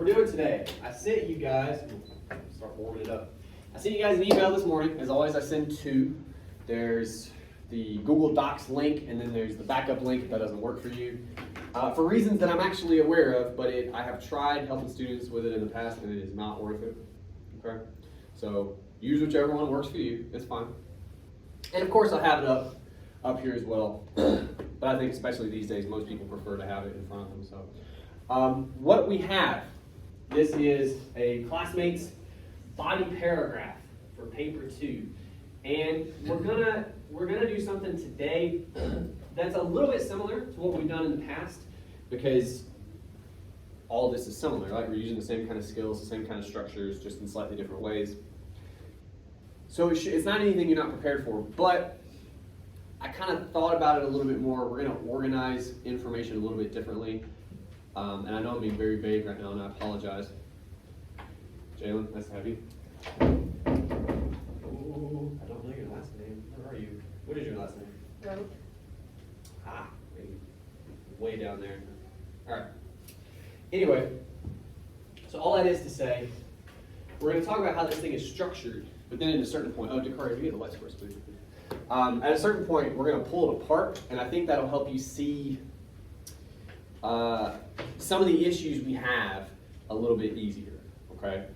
we're doing today, I sent you guys, start warming it up. I sent you guys an email this morning. As always, I send two. There's the Google Docs link, and then there's the backup link if that doesn't work for you. For reasons that I'm actually aware of, but I have tried helping students with it in the past, and it is not worth it. Okay? So use whichever one works for you. It's fine. And of course, I have it up here as well. But I think especially these days, most people prefer to have it in front of them. So what we have, this is a classmate's body paragraph for paper 2. And we're gonna do something today that's a little bit similar to what we've done in the past, because all this is similar, right? We're using the same kind of skills, the same kind of structures, just in slightly different ways. So it's not anything you're not prepared for, but I kind of thought about it a little bit more. We're gonna organize information a little bit differently. And I know I'm being very vague right now, and I apologize. Jalen, nice to have you. Oh, I don't know your last name. Where are you? What is your last name? Rope. Ah, maybe way down there. All right. Anyway, so all that is to say, we're going to talk about how this thing is structured, but then at a certain point, Dakari, you get the lights first, please. At a certain point, we're going to pull it apart, and I think that'll help you see some of the issues we have a little bit easier, okay?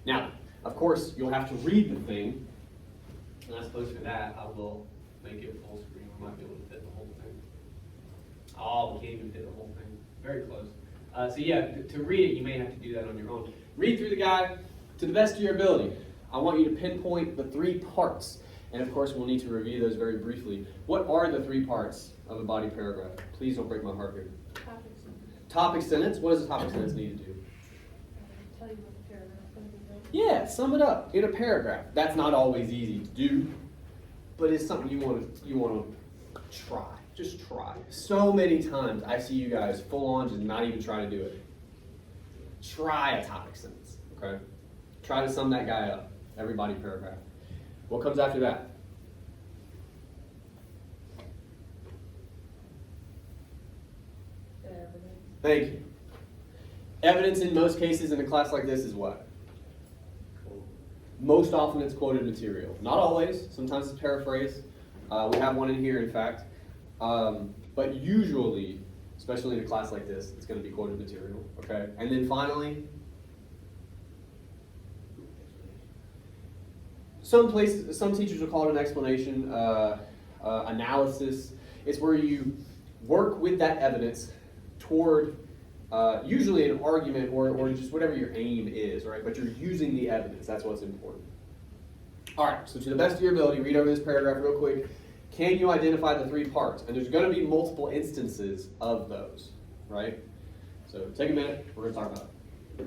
Now, of course, you'll have to read the thing, and I suppose for that, I will make it full screen. We might be able to fit the whole thing. Oh, we can't even fit the whole thing. Very close. So yeah, to read it, you may have to do that on your own. Read through the guide to the best of your ability. I want you to pinpoint the 3 parts, and of course, we'll need to review those very briefly. What are the 3 parts of a body paragraph? Please don't break my heart here. Topic sentence. Topic sentence. What does a topic sentence need to do? Tell you what the paragraph's going to be about. Yeah, sum it up in a paragraph. That's not always easy to do, but it's something you want to try. Just try. So many times I see you guys full on just not even try to do it. Try a topic sentence, okay? Try to sum that guy up. Every body paragraph. What comes after that? Evidence. Thank you. Evidence in most cases in a class like this is what? Most often it's quoted material. Not always. Sometimes it's paraphrased. We have one in here, in fact. But usually, especially in a class like this, it's going to be quoted material. Okay. And then finally, some teachers will call it an explanation, analysis. It's where you work with that evidence toward usually an argument or just whatever your aim is, right? But you're using the evidence. That's what's important. All right, so to the best of your ability, read over this paragraph real quick. Can you identify the 3 parts? And there's going to be multiple instances of those, right? So take a minute. We're going to talk about it.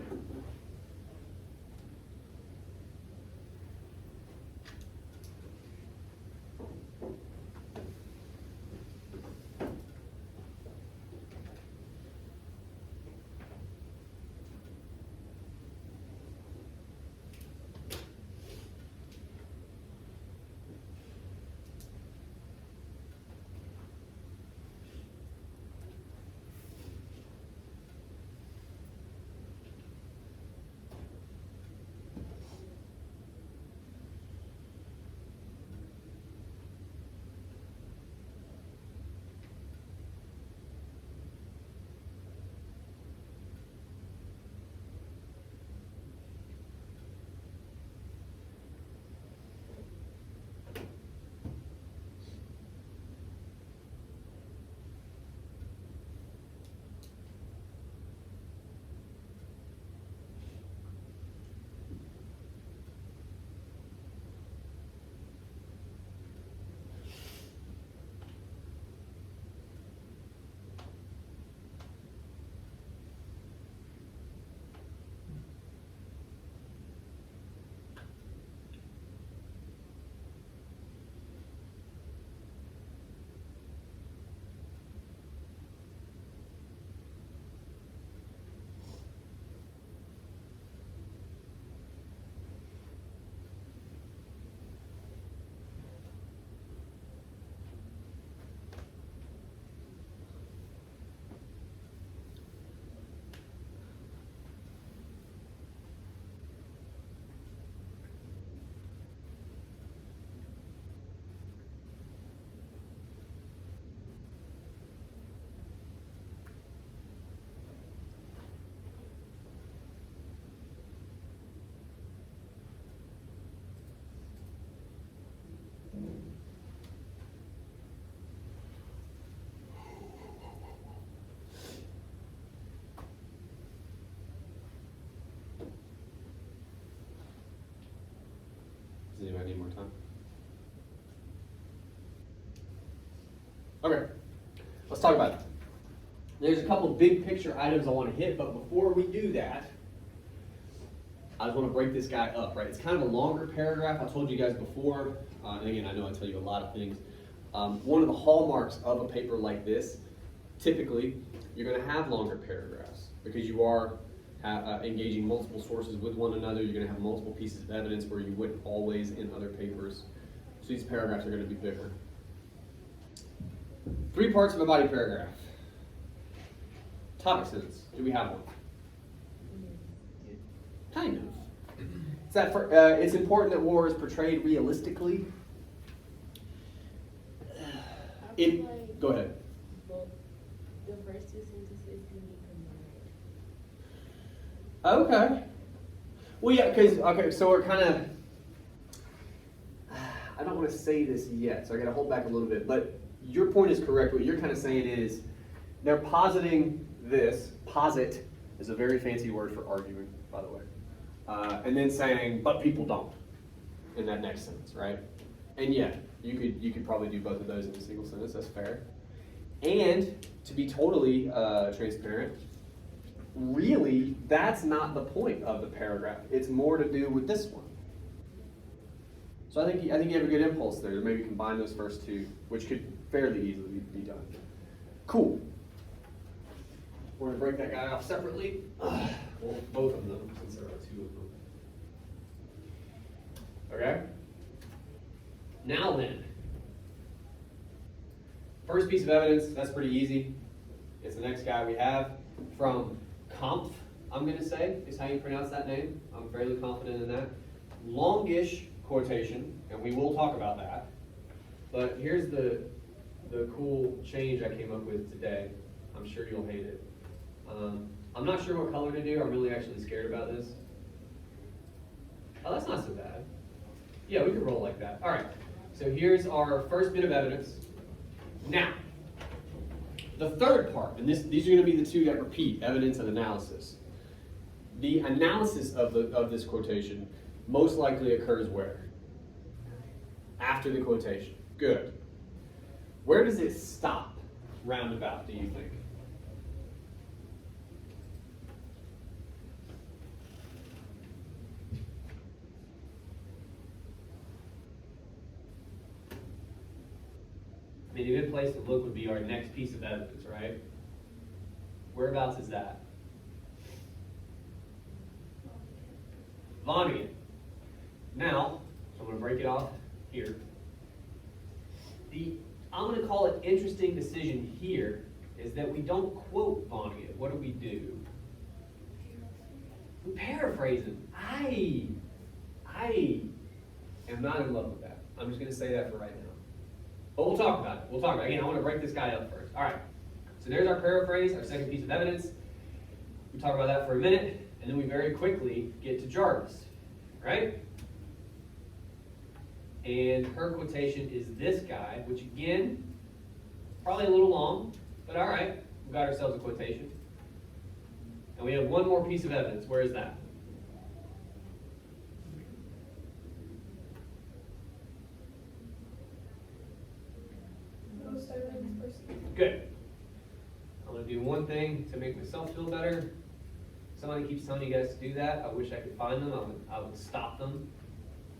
let's talk about it. There's a couple big picture items I want to hit, but before we do that, I just want to break this guy up, right? It's kind of a longer paragraph. I told you guys before, and again, I know I tell you a lot of things. One of the hallmarks of a paper like this, typically, you're going to have longer paragraphs because you are engaging multiple sources with one another. You're going to have multiple pieces of evidence where you wouldn't always in other papers. So these paragraphs are going to be bigger. 3 parts of a body paragraph. Topic sentence. Do we have one? Kind of. It's important that war is portrayed realistically. Go ahead. Both the first 2 sentences can be combined. Okay. Well, yeah, okay, so we're kind of, I don't want to say this yet, so I got to hold back a little bit, but your point is correct. What you're kind of saying is they're positing this. Posit is a very fancy word for arguing, by the way. And then saying, but people don't, in that next sentence, right? And yeah, you could probably do both of those in a single sentence. That's fair. And to be totally transparent, really, that's not the point of the paragraph. It's more to do with this one. So I think you have a good impulse there to maybe combine those first 2, which could fairly easily be done. Cool. We're going to break that guy off separately. Well, both of them, since there are 2 of them. Okay? Now then, first piece of evidence, that's pretty easy. It's the next guy we have from Kampf, I'm going to say, is how you pronounce that name. I'm fairly confident in that. Longish quotation, and we will talk about that. But here's the cool change I came up with today. I'm sure you'll hate it. I'm not sure what color to do. I'm really actually scared about this. Oh, that's not so bad. Yeah, we can roll like that. All right. So here's our first bit of evidence. Now, the third part, and these are going to be the 2 that repeat, evidence and analysis. The analysis of this quotation most likely occurs where? After the quotation. Good. Where does it stop roundabout, do you think? I mean, a good place to look would be our next piece of evidence, right? Whereabouts is that? Vonnegut. Now, so I'm going to break it off here. I'm going to call it interesting decision here is that we don't quote Vonnegut. What do? We paraphrase him. I am not in love with that. I'm just going to say that for right now. But we'll talk about it. Again, I want to break this guy up first. All right. So there's our paraphrase, our second piece of evidence. We talk about that for a minute, and then we very quickly get to Jarvis, right? And her quotation is this guy, which again, probably a little long, but all right. We've got ourselves a quotation. And we have one more piece of evidence. Where is that? Good. I'm going to do one thing to make myself feel better. Somebody keeps telling you guys to do that. I wish I could find them. I would stop them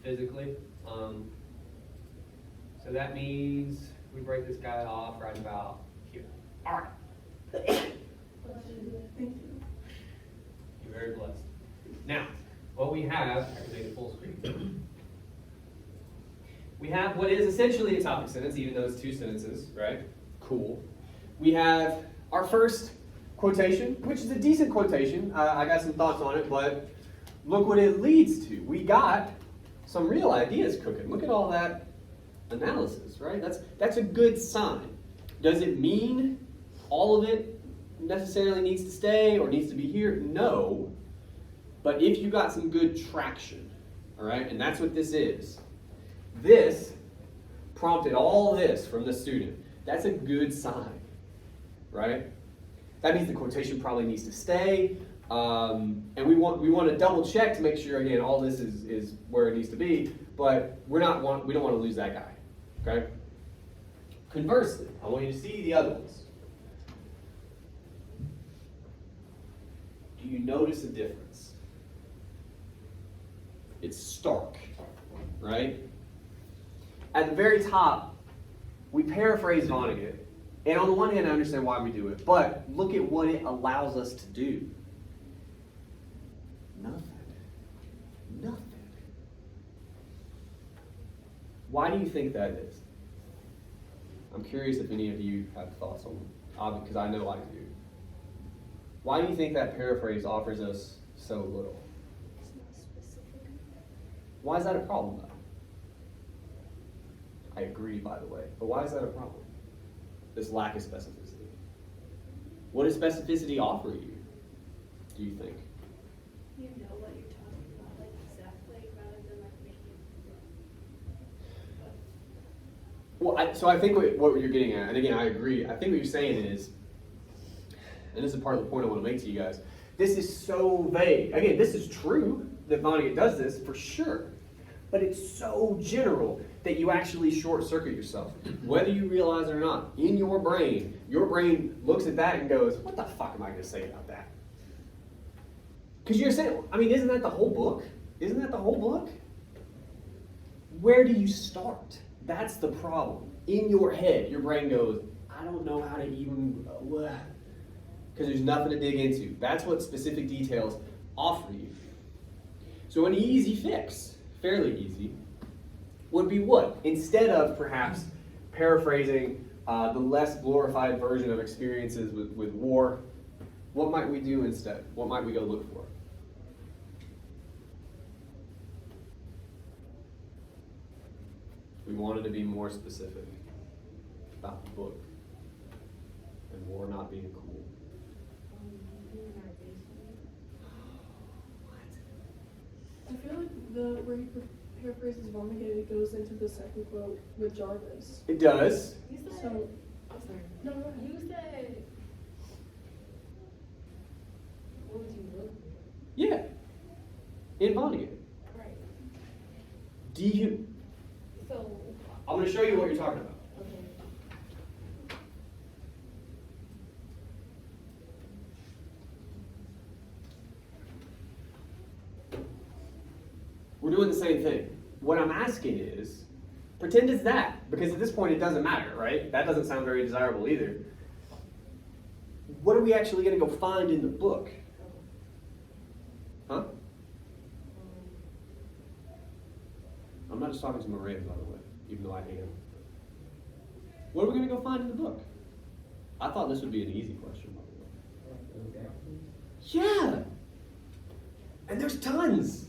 physically. So that means we break this guy off right about here. All right. Thank you. You're very blessed. Now, what we have, I can make it full screen. We have what is essentially a topic sentence, even though it's 2 sentences, right? Cool. We have our first quotation, which is a decent quotation. I got some thoughts on it, but look what it leads to. We got some real ideas cooking. Look at all that analysis, right? That's a good sign. Does it mean all of it necessarily needs to stay or needs to be here? No. But if you got some good traction, all right, and that's what this is. This prompted all this from the student. That's a good sign, right? That means the quotation probably needs to stay, and we want to double check to make sure again all this is where it needs to be. But we don't want to lose that guy, okay? Conversely, I want you to see the other ones. Do you notice a difference? It's stark, right? At the very top, we paraphrase Vonnegut. And on the one hand, I understand why we do it, but look at what it allows us to do. Nothing. Nothing. Why do you think that is? I'm curious if any of you have thoughts on it, because I know I do. Why do you think that paraphrase offers us so little? It's not specific. Why is that a problem, though? I agree, by the way, but why is that a problem? This lack of specificity. What does specificity offer you, do you think? You know what you're talking about, like exactly, rather than like making it. Well, so I think what you're getting at, and again, I agree, I think what you're saying is, and this is part of the point I want to make to you guys, this is so vague. Again, this is true that Vonnegut does this, for sure. But it's so general that you actually short-circuit yourself. Whether you realize it or not, in your brain looks at that and goes, what the fuck am I going to say about that? Because you're saying, I mean, isn't that the whole book? Isn't that the whole book? Where do you start? That's the problem. In your head, your brain goes, I don't know how to even, because there's nothing to dig into. That's what specific details offer you. So an easy fix, fairly easy, would be what? Instead of perhaps paraphrasing the less glorified version of experiences with war, what might we do instead? What might we go look for? We wanted to be more specific about the book and war not being cool. I feel like where he paraphrases Vonnegut, it goes into the second quote with Jarvis. It does. You said, So, I'm sorry. no, go ahead. You said, what would you look for? Yeah. In Vonnegut. Right. So, I'm going to show you what you're talking about. okay. We're doing the same thing. What I'm asking is, pretend it's that, because at this point it doesn't matter, right? That doesn't sound very desirable either. What are we actually going to go find in the book? Huh? I'm not just talking to Maria, by the way, even though I am. What are we going to go find in the book? I thought this would be an easy question, by the way. Yeah! And there's tons.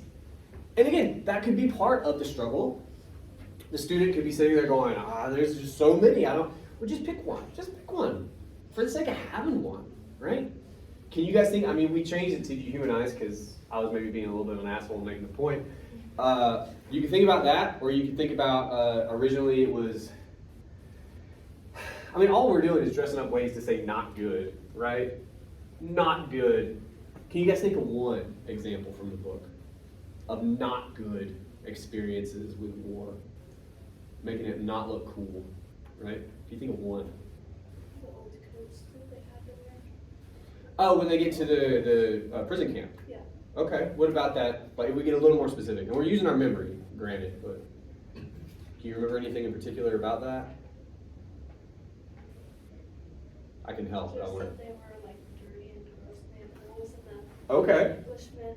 And again, that could be part of the struggle. The student could be sitting there going, there's just so many. Well, just pick one. Just pick one. For the sake of having one, right? Can you guys think, we changed it to humanize because I was maybe being a little bit of an asshole making the point. You can think about that, or you can think about, originally it was, all we're doing is dressing up ways to say not good, right? Not good. Can you guys think of one example from the book of not good experiences with war? Making it not look cool, right? If you think of one. The old coats that they have in there. Oh, when they get to the prison camp. Yeah. Okay, what about that? Like, if we get a little more specific, and we're using our memory, granted, but can you remember anything in particular about that? I can help. Just I want that they were like dirty and gross animals, and Okay. the Englishmen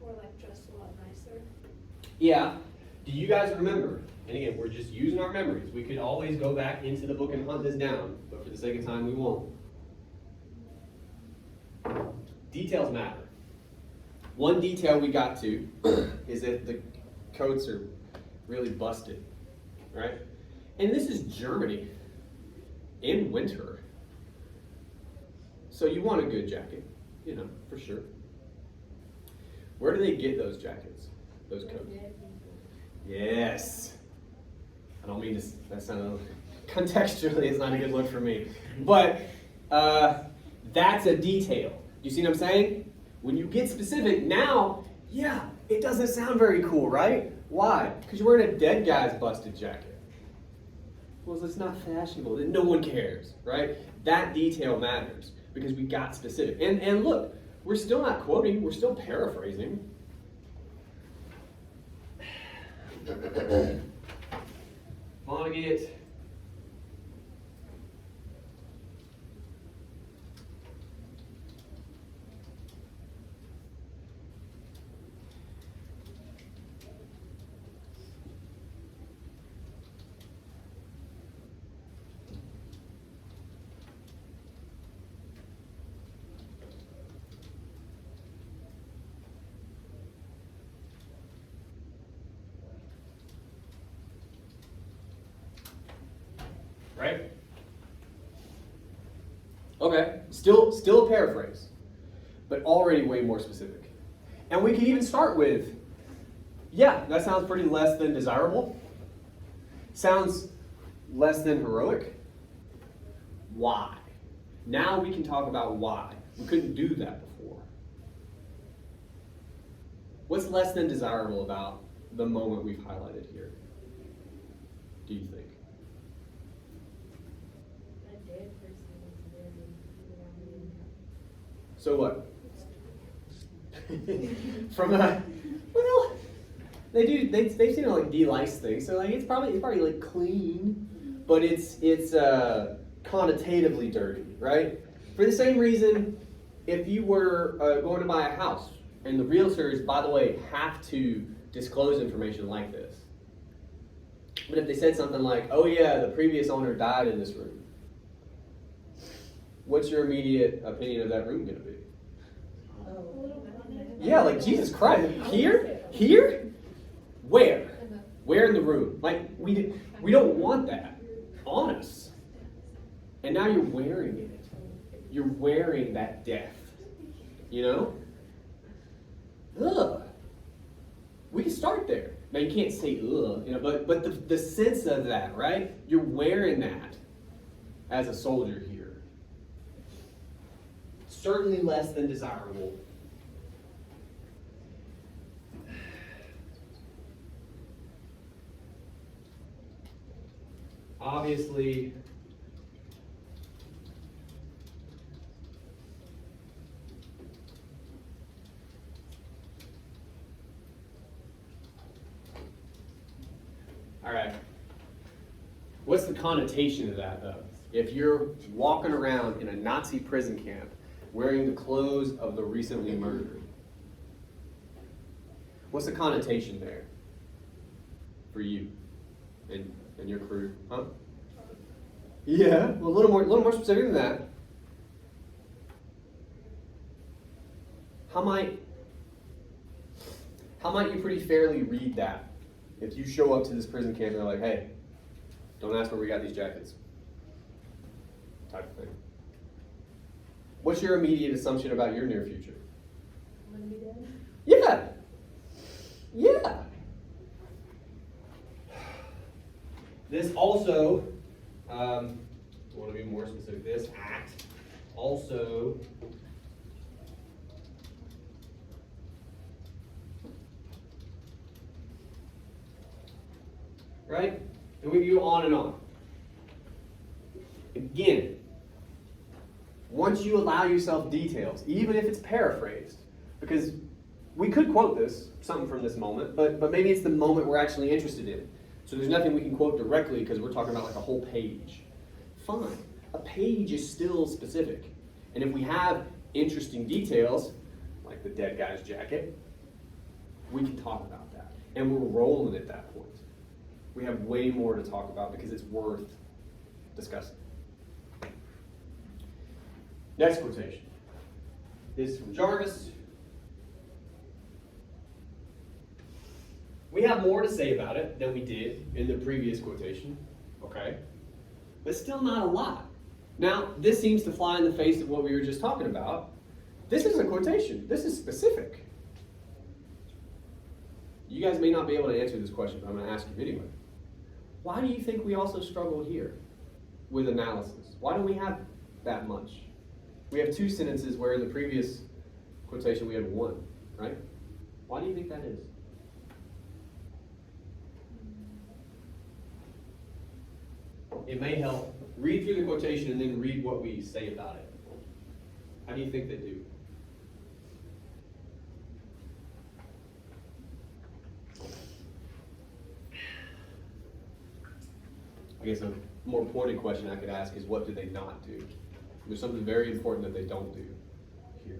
were like dressed a lot nicer. Yeah. Do you guys remember? And again, we're just using our memories. We could always go back into the book and hunt this down, but for the sake of time, we won't. Details matter. One detail we got to is that the coats are really busted, right? And this is Germany in winter. So you want a good jacket, for sure. Where do they get those jackets, those coats? Yes. I don't mean to, that sounded, contextually it's not a good look for me. But that's a detail. You see what I'm saying? When you get specific, now, yeah, it doesn't sound very cool, right? Why? Because you're wearing a dead guy's busted jacket. Well, it's not fashionable. No one cares, right? That detail matters because we got specific. And look, We're still not quoting, we're still paraphrasing. Vonnegut. Right? Okay, still a paraphrase, but already way more specific. And we can even start with, yeah, that sounds pretty less than desirable. Sounds less than heroic. Why? Now we can talk about why. We couldn't do that before. What's less than desirable about the moment we've highlighted here? Do you think? That dead person is very, So what? From a, well, they've seen it like de-lice things, so like it's probably like clean, but it's connotatively dirty, right? For the same reason, if you were going to buy a house and the realtors, by the way, have to disclose information like this. But if they said something like, "Oh yeah, the previous owner died in this room," what's your immediate opinion of that room going to be? Yeah, like Jesus Christ, here? Where? Where in the room? Like we don't want that on us. And now you're wearing it. You're wearing that death. You know? Ugh. We can start there. Now you can't say ugh, you know, but the sense of that, right? You're wearing that as a soldier here. Certainly less than desirable. Obviously, all right. What's the connotation of that, though? If you're walking around in a Nazi prison camp wearing the clothes of the recently murdered, what's the connotation there for you and your crew? Huh? Yeah, well, a little more specific than that. How might you pretty fairly read that if you show up to this prison camp and they're like, "Hey, don't ask where we got these jackets," type of thing. What's your immediate assumption about your near future? I'm gonna be dead. Yeah. Yeah. This also, I want to be more specific, this act also right? And we can go on and on. Again, once you allow yourself details, even if it's paraphrased, because we could quote this, something from this moment, but maybe it's the moment we're actually interested in. So there's nothing we can quote directly because we're talking about like a whole page. Fine. A page is still specific. And if we have interesting details, like the dead guy's jacket, we can talk about that. And we're rolling at that point. We have way more to talk about because it's worth discussing. Next quotation. This is from Jarvis. We have more to say about it than we did in the previous quotation, okay? But still not a lot. Now, this seems to fly in the face of what we were just talking about. This isn't a quotation. This is specific. You guys may not be able to answer this question, but I'm going to ask you anyway. Why do you think we also struggle here with analysis? Why don't we have that much? We have two sentences where in the previous quotation we had one, right? Why do you think that is? It may help. Read through the quotation and then read what we say about it. How do you think they do? I guess a more pointed question I could ask is, what do they not do? There's something very important that they don't do here.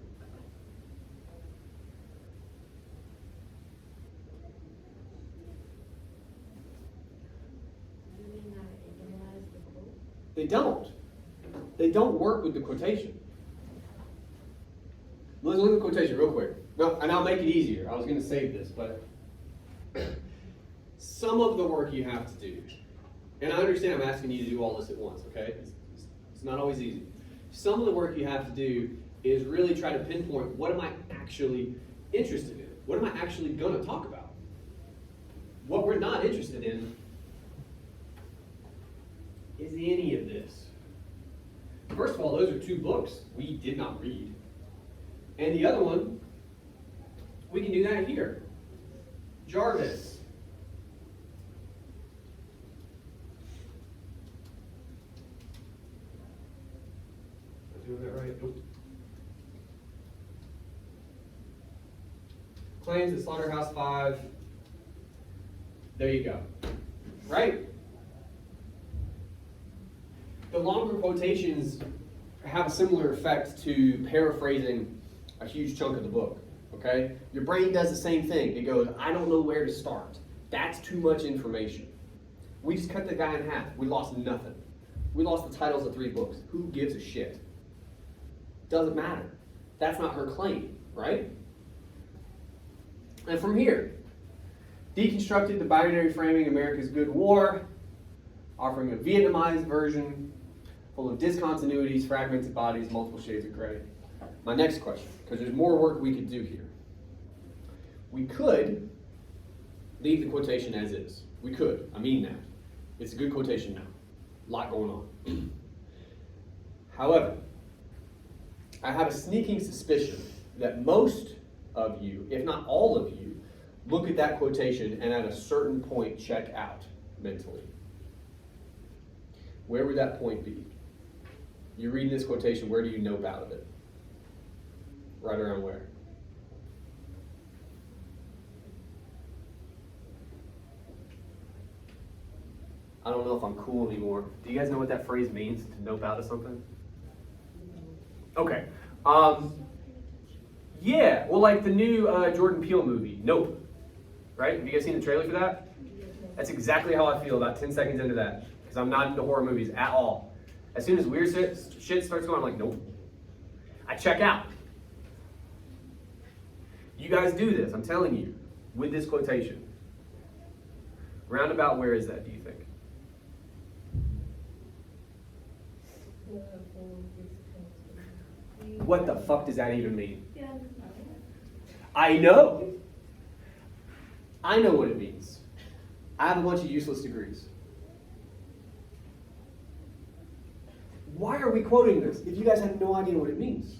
They don't. They don't work with the quotation. Let's look at the quotation real quick. No, and I'll make it easier. I was going to save this, but some of the work you have to do, and I understand I'm asking you to do all this at once, okay? It's not always easy. Some of the work you have to do is really try to pinpoint, what am I actually interested in? What am I actually going to talk about? What we're not interested in is any of this. First of all, those are two books we did not read. And the other one, we can do that here. Jarvis. Am I doing that right? Nope. Claims at Slaughterhouse-Five. There you go. Right? The longer quotations have a similar effect to paraphrasing a huge chunk of the book, okay? Your brain does the same thing. It goes, I don't know where to start. That's too much information. We just cut the guy in half. We lost nothing. We lost the titles of 3 books. Who gives a shit? Doesn't matter. That's not her claim, right? And from here, deconstructed the binary framing America's Good War, offering a Vietnamized version full of discontinuities, fragmented bodies, multiple shades of gray. My next question, because there's more work we could do here. We could leave the quotation as is. We could. I mean that. It's a good quotation now. A lot going on. However, I have a sneaking suspicion that most of you, if not all of you, look at that quotation and at a certain point check out mentally. Where would that point be? You're reading this quotation, where do you nope out of it? Right around where? I don't know if I'm cool anymore. Do you guys know what that phrase means, to nope out of something? Okay. Yeah, well, like the new Jordan Peele movie, Nope. Right? Have you guys seen the trailer for that? That's exactly how I feel about 10 seconds into that. Because I'm not into horror movies at all. As soon as weird shit starts going, I'm like, nope. I check out. You guys do this, I'm telling you, with this quotation. Roundabout, where is that, do you think? What the fuck does that even mean? Yeah. I know. I know what it means. I have a bunch of useless degrees. Why are we quoting this if you guys have no idea what it means?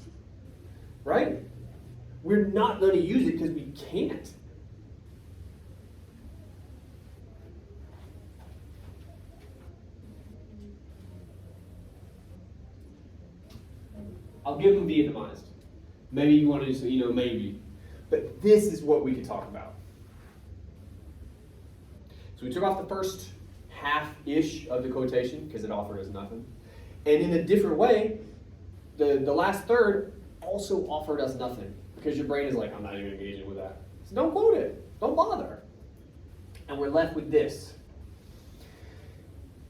Right? We're not going to use it because we can't. I'll give them Vietnamized. Maybe you want to do, maybe. But this is what we could talk about. So we took off the first half-ish of the quotation because it offered us nothing. And in a different way, the last third also offered us nothing because your brain is like, I'm not even engaging with that. So don't quote it. Don't bother. And we're left with this.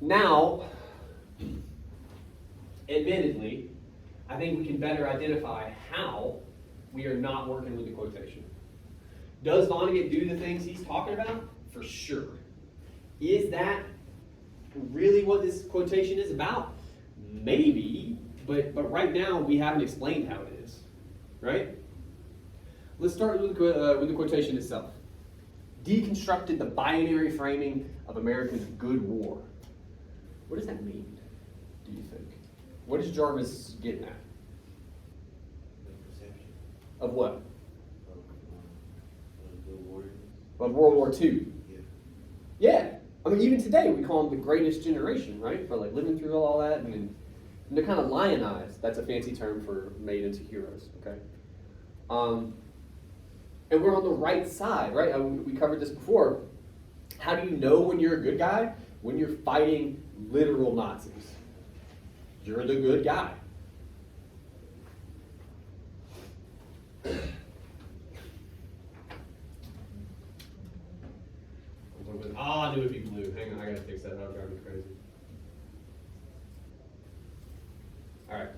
Now, admittedly, I think we can better identify how we are not working with the quotation. Does Vonnegut do the things he's talking about? For sure. Is that really what this quotation is about? Maybe, but right now we haven't explained how it is, right? Let's start with the quotation itself. Deconstructed the binary framing of America's good war. What does that mean, do you think? What is Jarvis getting at? The perception Of what? of the warriors. Of World War II. Yeah. Yeah. I mean, even today we call them the greatest generation, right? For like living through all that, and they're kind of lionized. That's a fancy term for made into heroes, okay? And we're on the right side, right? We covered this before. How do you know when you're a good guy? When you're fighting literal Nazis. You're the good guy. I knew it'd be blue. Hang on, I gotta fix that. That'll drive me crazy. All right.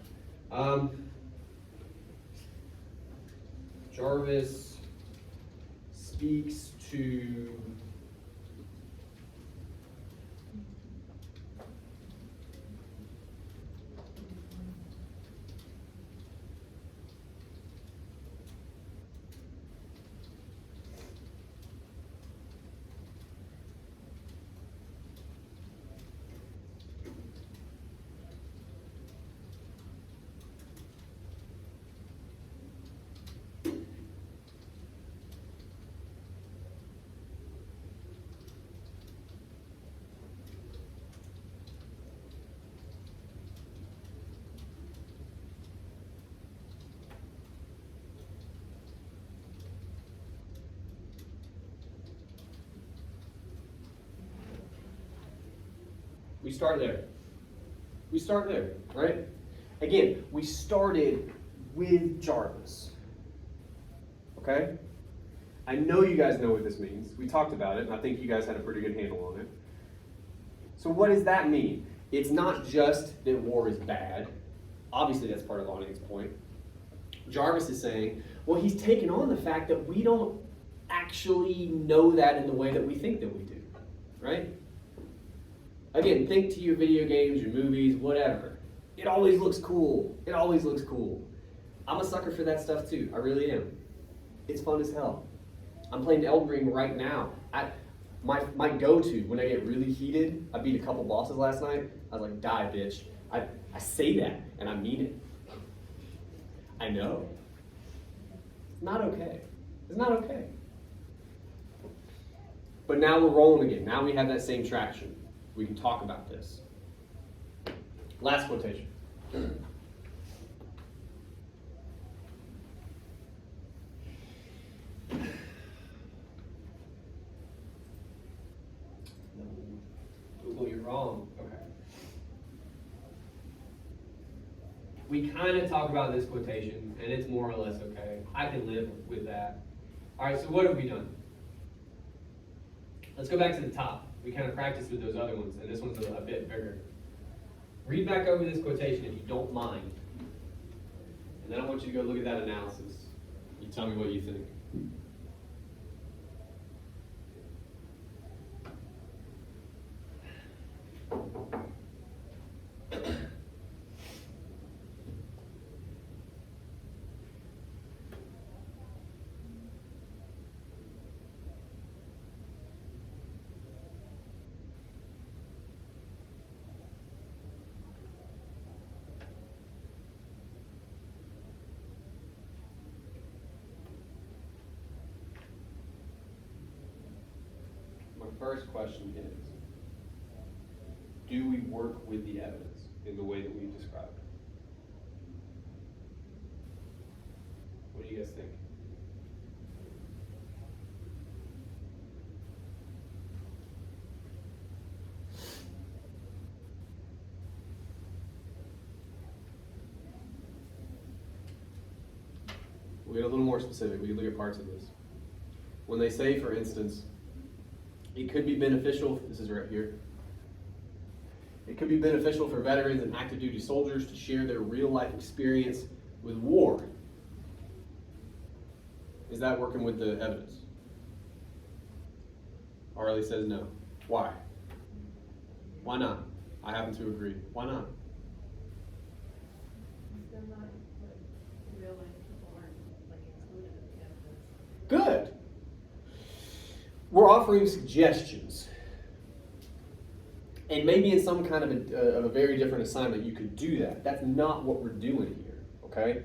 Jarvis speaks to we start there. We start there, right? Again, we started with Jarvis. Okay? I know you guys know what this means. We talked about it, and I think you guys had a pretty good handle on it. So what does that mean? It's not just that war is bad. Obviously, that's part of Lonnie's point. Jarvis is saying, well, he's taken on the fact that we don't actually know that in the way that we think that we do, right? Again, think to your video games, your movies, whatever. It always looks cool. It always looks cool. I'm a sucker for that stuff too. I really am. It's fun as hell. I'm playing Elden Ring right now. My go-to when I get really heated, I beat a couple bosses last night. I was like, die, bitch. I say that, and I mean it. I know. It's not okay. It's not okay. But now we're rolling again. Now we have that same traction. We can talk about this. Last quotation. Google, you're wrong. Okay. We kind of talk about this quotation, and it's more or less okay. I can live with that. All right, so what have we done? Let's go back to the top. We kind of practiced with those other ones, and this one's a bit bigger. Read back over this quotation if you don't mind. And then I want you to go look at that analysis. You tell me what you think. First question is, do we work with the evidence in the way that we've described it? What do you guys think? We'll get a little more specific. We can look at parts of this. When they say, for instance, it could be beneficial, this is right here. It could be beneficial for veterans and active duty soldiers to share their real life experience with war. Is that working with the evidence? Arlie says no. Why? Why not? I happen to agree. Why not? They're not, like, real life people aren't, like, included in the evidence. Good. We're offering suggestions. And maybe in some kind of a very different assignment you could do that. That's not what we're doing here, okay?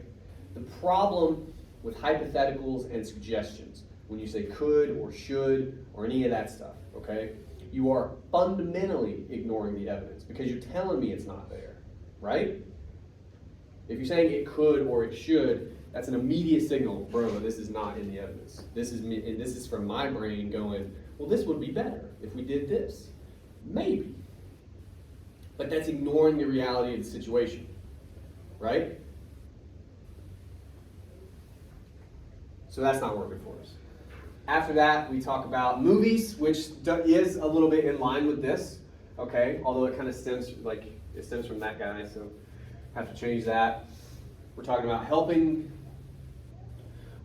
The problem with hypotheticals and suggestions, when you say could or should or any of that stuff, okay? You are fundamentally ignoring the evidence because you're telling me it's not there, right? If you're saying it could or it should, that's an immediate signal, bro, this is not in the evidence. This is me, and this is from my brain going, well, this would be better if we did this. Maybe. But that's ignoring the reality of the situation, right? So that's not working for us. After that, we talk about movies, which is a little bit in line with this, okay? Although it kind of stems from that guy, so have to change that. We're talking about We're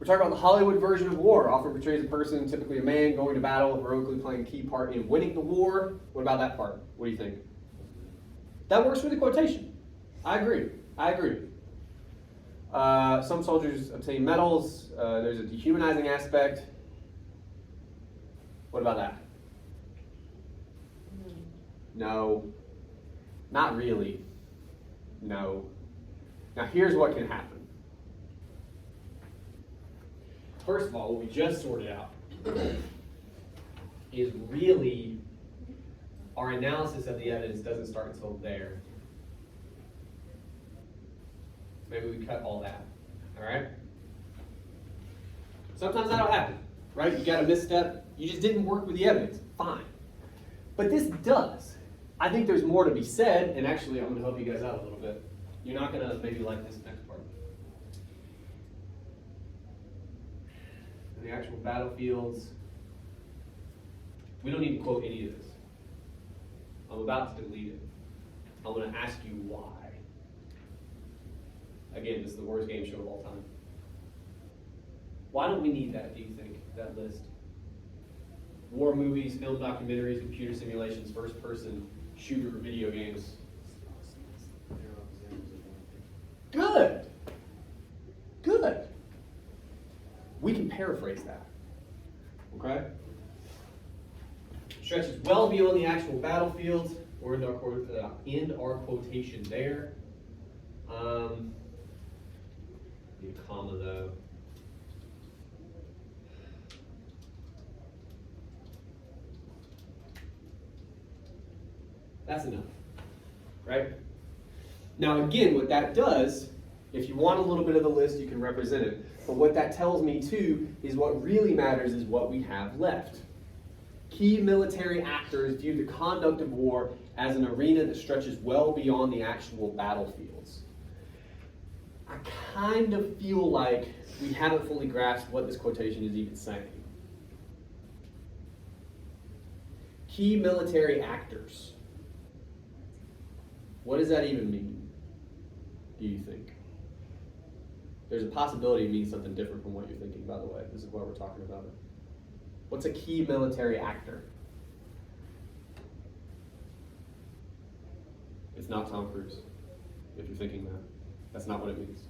talking about the Hollywood version of war. Often portrays a person, typically a man, going to battle, heroically playing a key part in winning the war. What about that part? What do you think? That works for the quotation. I agree. Some soldiers obtain medals. There's a dehumanizing aspect. What about that? No. Not really. No. Now here's what can happen. First of all, what we just sorted out is really our analysis of the evidence doesn't start until there. Maybe we cut all that. All right? Sometimes that'll happen, right? You got a misstep. You just didn't work with the evidence. Fine. But this does. I think there's more to be said, and actually I'm going to help you guys out a little bit. You're not going to maybe like this next part. In the actual battlefields, we don't need to quote any of this. I'm about to delete it. I'm going to ask you why. Again, this is the worst game show of all time. Why don't we need that, do you think, that list? War movies, film documentaries, computer simulations, first-person shooter video games. Good. We can paraphrase that. Okay? Stretches well beyond the actual battlefields. We're in our quotation there. Need a comma though. That's enough, right? Now again, what that does, if you want a little bit of the list, you can represent it. But what that tells me too is what really matters is what we have left. Key military actors view the conduct of war as an arena that stretches well beyond the actual battlefields. I kind of feel like we haven't fully grasped what this quotation is even saying. Key military actors. What does that even mean, do you think? There's a possibility it means something different from what you're thinking, by the way. This is why we're talking about it. What's a key military actor? It's not Tom Cruise, if you're thinking that. That's not what it means.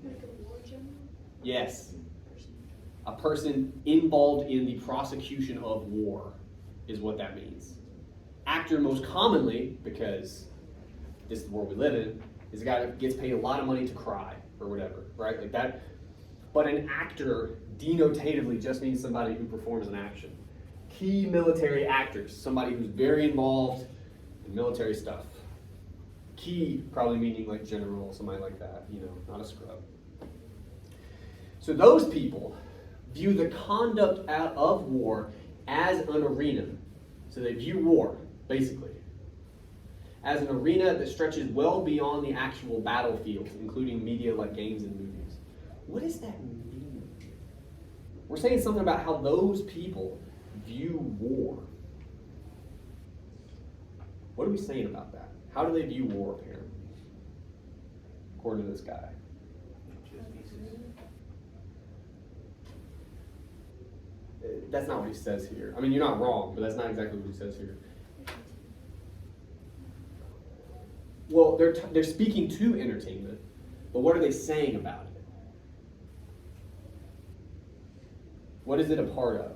Like a war general? Yes. A person involved in the prosecution of war is what that means. Actor, most commonly, because this is the world we live in, is a guy that gets paid a lot of money to cry or whatever, right? Like that. But an actor denotatively just means somebody who performs an action. Key military actors, somebody who's very involved in military stuff. Key probably meaning like general, somebody like that, not a scrub. So those people view the conduct of war as an arena. So they view war, basically, as an arena that stretches well beyond the actual battlefields, including media like games and movies. What does that mean? We're saying something about how those people view war. What are we saying about that? How do they view war, apparently, according to this guy? That's not what he says here. I mean, you're not wrong, but that's not exactly what he says here. Well, they're speaking to entertainment, but what are they saying about it? What is it a part of?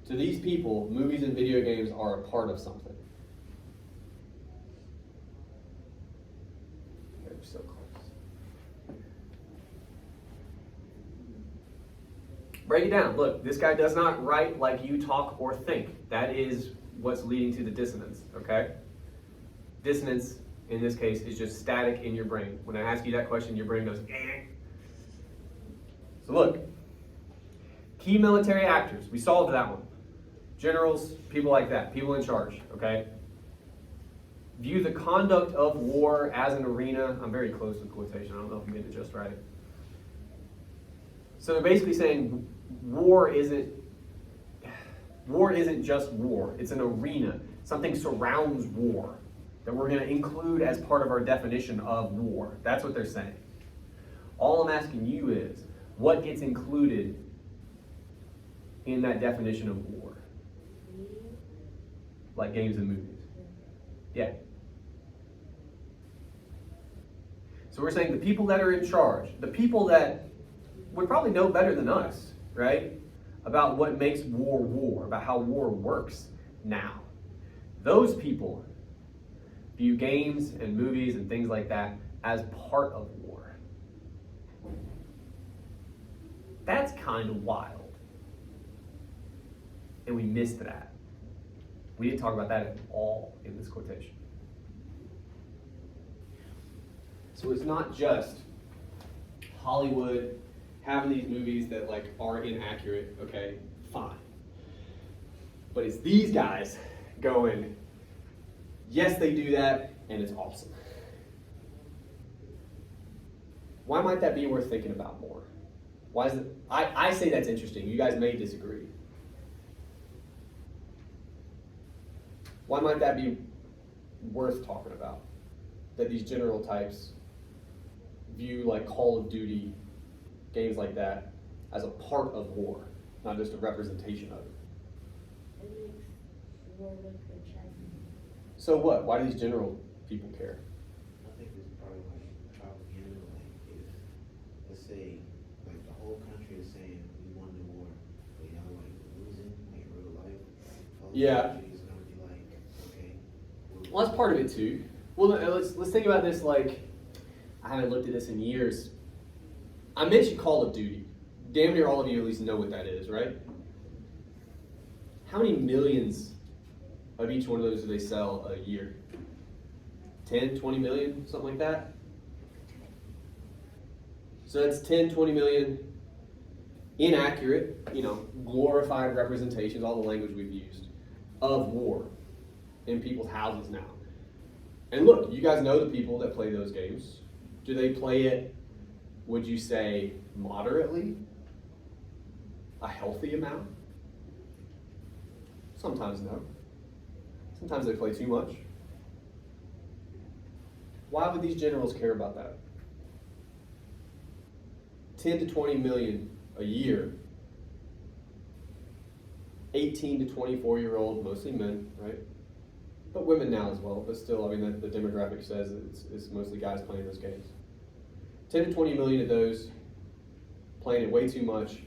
To these people, movies and video games are a part of something. They're so close. Break it down. Look, this guy does not write like you talk or think. That is what's leading to the dissonance, okay? Dissonance, in this case, is just static in your brain. When I ask you that question, your brain goes, eh. So look, key military actors, we solved that one. generals, people like that, people in charge, okay? View the conduct of war as an arena. I'm very close with quotation. I don't know if I'm getting it just right. So they're basically saying war isn't just war. It's an arena. Something surrounds war that we're going to include as part of our definition of war. That's what they're saying. All I'm asking you is, what gets included in that definition of war? Like games and movies. Yeah. So we're saying the people that are in charge, the people that would probably know better than us, right? About what makes war war, about how war works now. Those people view games and movies and things like that as part of war. That's kind of wild. And we missed that. We didn't talk about that at all in this quotation. So it's not just Hollywood having these movies that like are inaccurate, okay, fine. But it's these guys going, yes, they do that, and it's awesome. Why might that be worth thinking about more? Why is it? I say that's interesting. You guys may disagree. Why might that be worth talking about? That these general types view like Call of Duty, games like that, as a part of war, not just a representation of it. It makes war look attractive. So what? Why do these general people care? I think it's probably like propaganda, like if, let's say, like the whole country is saying we won the war, but y'all like losing, like in real life. Whole Yeah. country is gonna be like, okay. Well, that's part of it too. Well, let's think about this like, I haven't looked at this in years. I mentioned Call of Duty. Damn near all of you at least know what that is, right? How many millions of each one of those do they sell a year? 10, 20 million, something like that? So that's 10, 20 million inaccurate, glorified representations, all the language we've used, of war in people's houses now. And look, you guys know the people that play those games. Do they play it, would you say, moderately? A healthy amount? Sometimes no. Sometimes they play too much. Why would these generals care about that? 10 to 20 million a year. 18 to 24-year-old, mostly men, right? But women now as well, but still, the demographic says it's mostly guys playing those games. 10 to 20 million of those playing it way too much.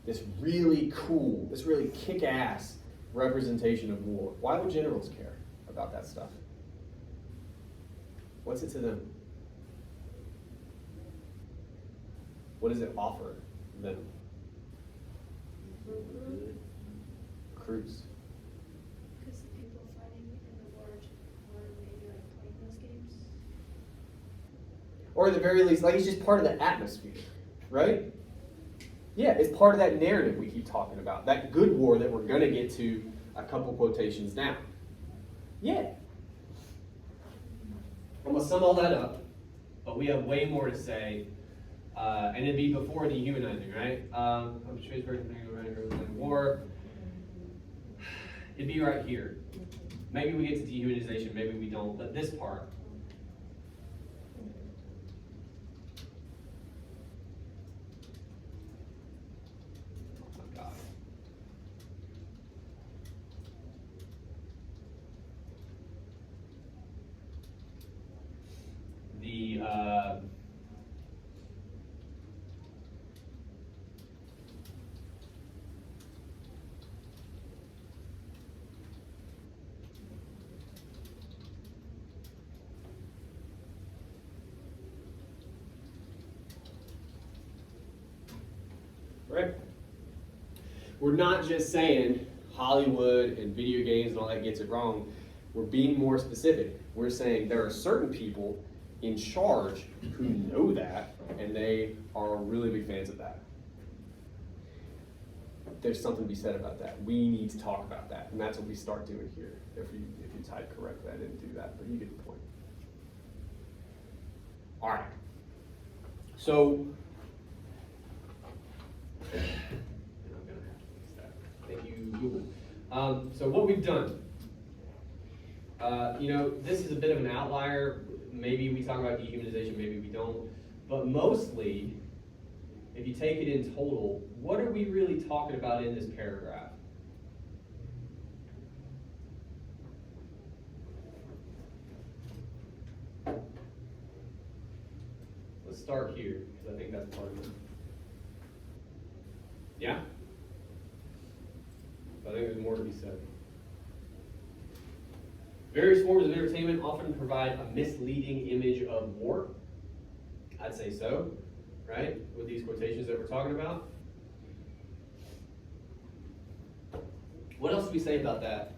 This really cool, this really kick-ass representation of war. Why would generals care about that stuff? What's it to them? What does it offer them? Recruits. Because the people fighting in the war are maybe like playing those games. Or at the very least, like it's just part of the atmosphere, right? Yeah, it's part of that narrative we keep talking about. That good war that we're going to get to a couple quotations down. Yeah. I'm going to sum all that up, but we have way more to say. And it'd be before dehumanizing, right? I'm sure it's very war. It'd be right here. Maybe we get to dehumanization, maybe we don't, but this part. Oh my God. Right? We're not just saying Hollywood and video games and all that gets it wrong. We're being more specific. We're saying there are certain people in charge who know that, and they are really big fans of that. there's something to be said about that. We need to talk about that, and that's what we start doing here. If you type correctly, I didn't do that, but you get the point. All right. So, and I'm gonna have to fix that. Thank you, Google. So what we've done, this is a bit of an outlier. Maybe we talk about dehumanization, maybe we don't. But mostly, if you take it in total, what are we really talking about in this paragraph? Let's start here, because I think that's part of it. Yeah? I think there's more to be said. Various forms of entertainment often provide a misleading image of war. I'd say so, right? With these quotations that we're talking about. What else do we say about that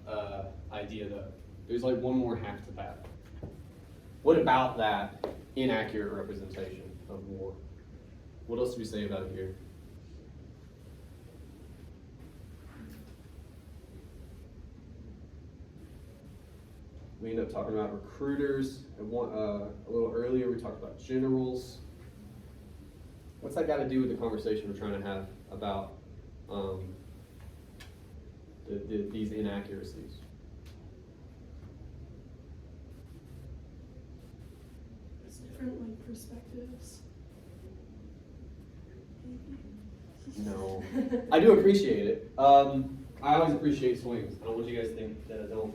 idea, though? There's like one more half to that. What about that inaccurate representation of war? What else do we say about it here? We end up talking about recruiters. A little earlier, we talked about generals. What's that got to do with the conversation we're trying to have about these inaccuracies? It's different, like, perspectives. No. I do appreciate it. I always appreciate swings. I don't want you guys to think that I don't.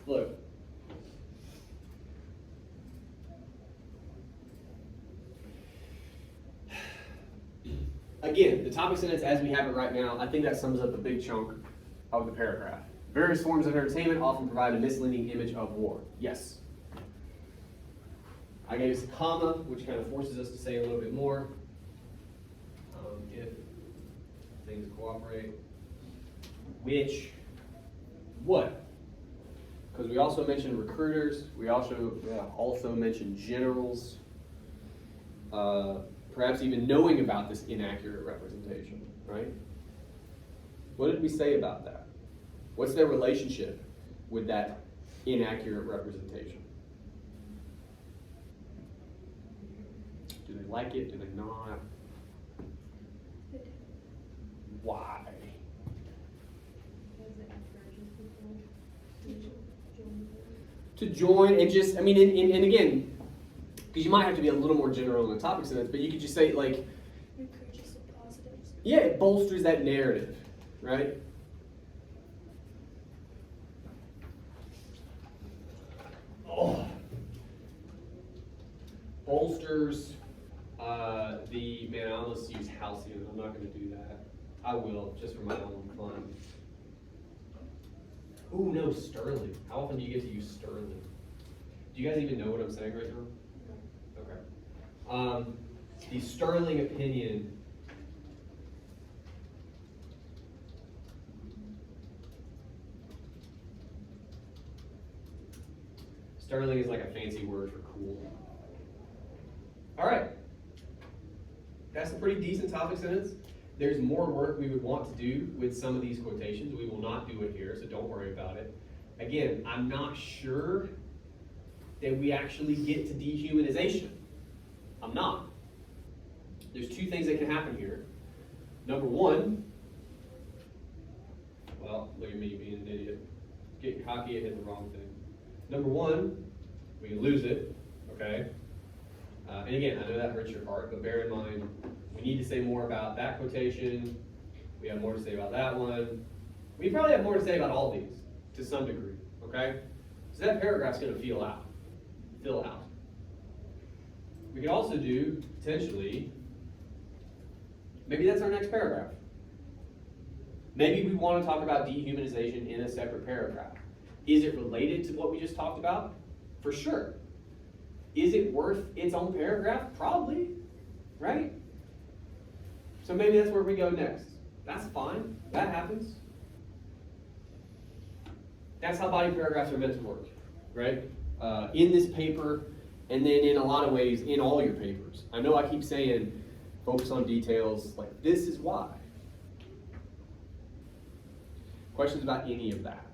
Look. Again, the topic sentence as we have it right now, I think that sums up a big chunk of the paragraph. Various forms of entertainment often provide a misleading image of war. Yes. I gave us a comma, which kind of forces us to say a little bit more. If things cooperate. Which, what? Because we also mentioned recruiters. We also mentioned generals. Perhaps even knowing about this inaccurate representation, right? What did we say about that? What's their relationship with that inaccurate representation? Do they like it? Do they not? They do. Why? Because it encourages people to join. To join and just, and again, because you might have to be a little more general in the topic sentence, but you could just say, like, Encourages the positives. yeah, it bolsters that narrative, right? Oh. Bolsters I almost use halcyon. I'm not going to do that. I will, just for my own fun. Ooh, no, sterling. How often do you get to use sterling? Do you guys even know what I'm saying right now? Okay. The sterling opinion. Sterling is like a fancy word for cool. All right. That's a pretty decent topic sentence. There's more work we would want to do with some of these quotations. We will not do it here, so don't worry about it. Again, I'm not sure that we actually get to dehumanization. I'm not. There's two things that can happen here. Number one, well, look at me being an idiot. Getting cocky and hit the wrong thing. Number one, we can lose it, okay? And again, I know that hurts your heart, but bear in mind, we need to say more about that quotation. We have more to say about that one. We probably have more to say about all these, to some degree, okay? So that paragraph's gonna fill out. We could also do, potentially, maybe that's our next paragraph. Maybe we want to talk about dehumanization in a separate paragraph. Is it related to what we just talked about? For sure. Is it worth its own paragraph? Probably, right? So maybe that's where we go next. That's fine. That happens. That's how body paragraphs are meant to work, right? In this paper, and then in a lot of ways, in all your papers. I know I keep saying, Focus on details, like this is why. Questions about any of that?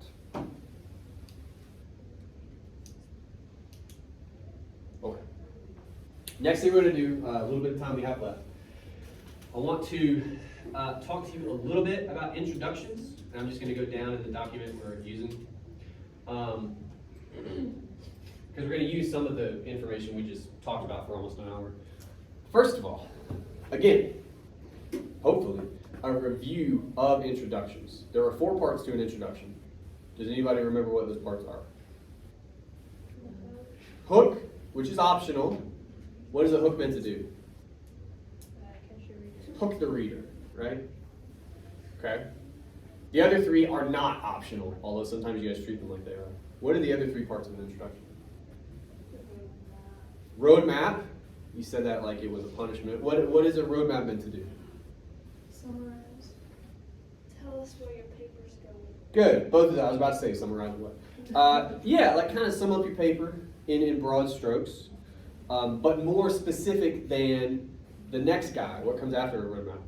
Okay. Next thing we're going to do, a little bit of time we have left. I want to talk to you a little bit about introductions, and I'm just going to go down in the document we're using. Because we're going to use some of the information we just talked about for almost an hour. First of all, again, hopefully, a review of introductions. There are 4 parts to an introduction. Does anybody remember what those parts are? Hook, which is optional. What is a hook meant to do? Catch your reader. Hook the reader, right? Okay. The other 3 are not optional, although sometimes you guys treat them like they are. What are the other 3 parts of an introduction? Roadmap. You said that like it was a punishment. What is a roadmap meant to do? Summarize. Tell us where your paper's going. Good. Both of that. I was about to say summarize what. Yeah, like kind of sum up your paper in broad strokes, but more specific than the next guy. What comes after a roadmap?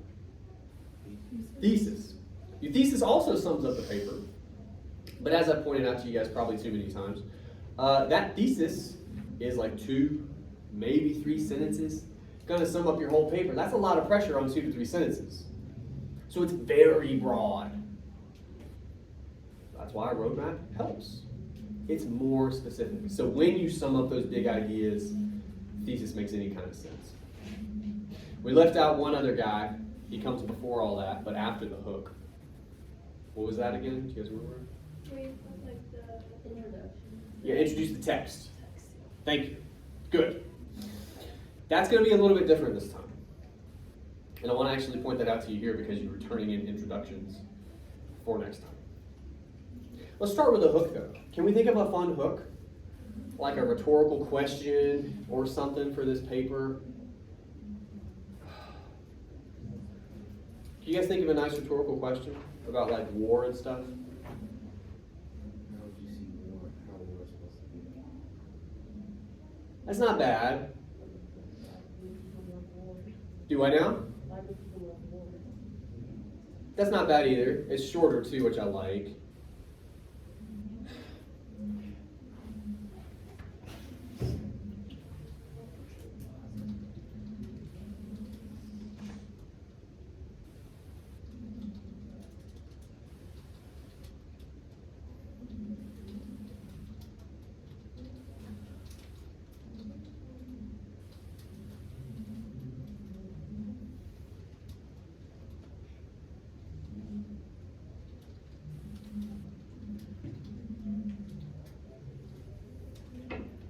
Thesis. Your thesis also sums up the paper, but as I pointed out to you guys probably too many times, that thesis is like 2, maybe 3 sentences. It's going to sum up your whole paper. That's a lot of pressure on 2 to 3 sentences. So it's very broad. That's why a roadmap helps. It's more specific. So when you sum up those big ideas, thesis makes any kind of sense. We left out one other guy. He comes before all that, but after the hook. What was that again? Do you guys remember? Where you put like the Introduction. Yeah, introduce the text. text. Thank you. Good. That's going to be a little bit different this time. And I want to actually point that out to you here because you were turning in introductions for next time. Let's start with a hook though. Can we think of a fun hook? Like a rhetorical question or something for this paper? Do you guys think of a nice rhetorical question about like war and stuff? How would you see war? How war is supposed to be? That's not bad. Do I now? That's not bad either. It's shorter too, which I like.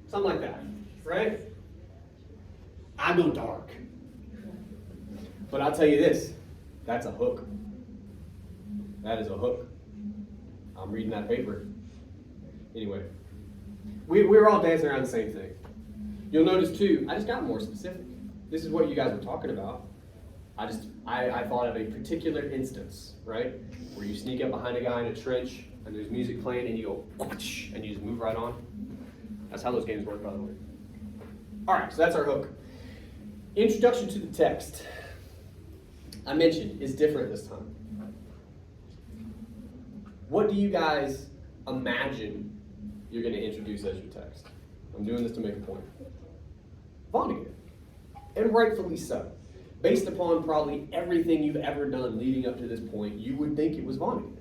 Something like that, right? I go dark. But I'll tell you this, that's a hook. That is a hook. I'm reading that paper. Anyway, we're all dancing around the same thing. You'll notice too, I just got more specific. This is what you guys were talking about. I thought of a particular instance, right? Where you sneak up behind a guy in a trench and there's music playing and you go, and you just move right on. That's how those games work, by the way. All right, so that's our hook. Introduction to the text, I mentioned, is different this time. What do you guys imagine you're going to introduce as your text? I'm doing this to make a point. Vonnegut. And rightfully so. Based upon probably everything you've ever done leading up to this point, you would think it was Vonnegut.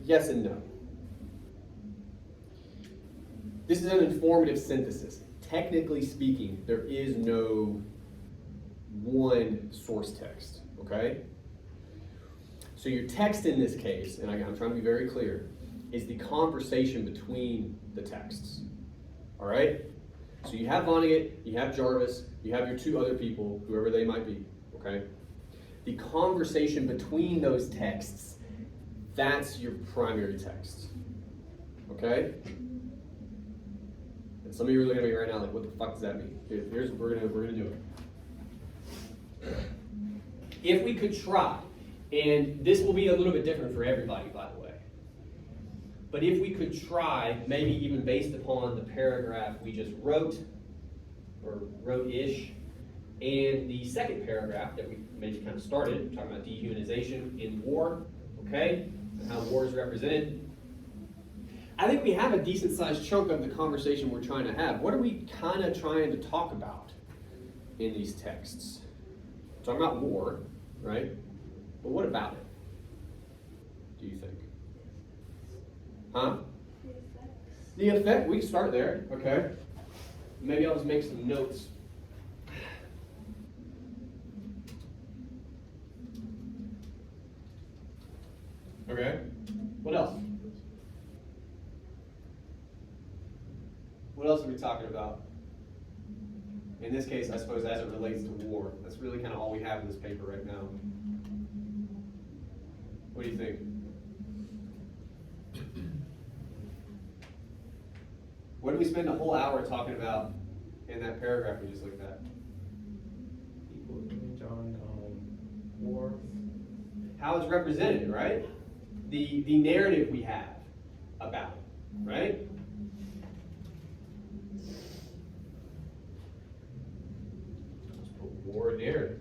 Yes and no. This is an informative synthesis. Technically speaking, there is no one source text, okay? So your text in this case, and I'm trying to be very clear, is the conversation between the texts, all right? So you have Vonnegut, you have Jarvis, you have your 2 other people, whoever they might be, okay? The conversation between those texts, that's your primary text, okay? And some of you are looking at me right now like, what the fuck does that mean? Here's what we're gonna do it. If we could try, and this will be a little bit different for everybody, by the way, but if we could try, maybe even based upon the paragraph we just wrote, or wrote-ish, And the second paragraph that we maybe kind of started, talking about dehumanization in war, okay, and how war is represented. I think we have a decent sized chunk of the conversation we're trying to have. What are we kind of trying to talk about in these texts? We're talking about war, right? But what about it? Do you think? Huh? The effects. The effect, we can start there, okay? Maybe I'll just make some notes. Okay, what else? What else are we talking about? In this case, I suppose as it relates to war. That's really kind of all we have in this paper right now. What do you think? What did we spend a whole hour talking about in that paragraph we just looked at? Equal image on war. How it's represented, right? The narrative we have about it, right? Let's put war narrative.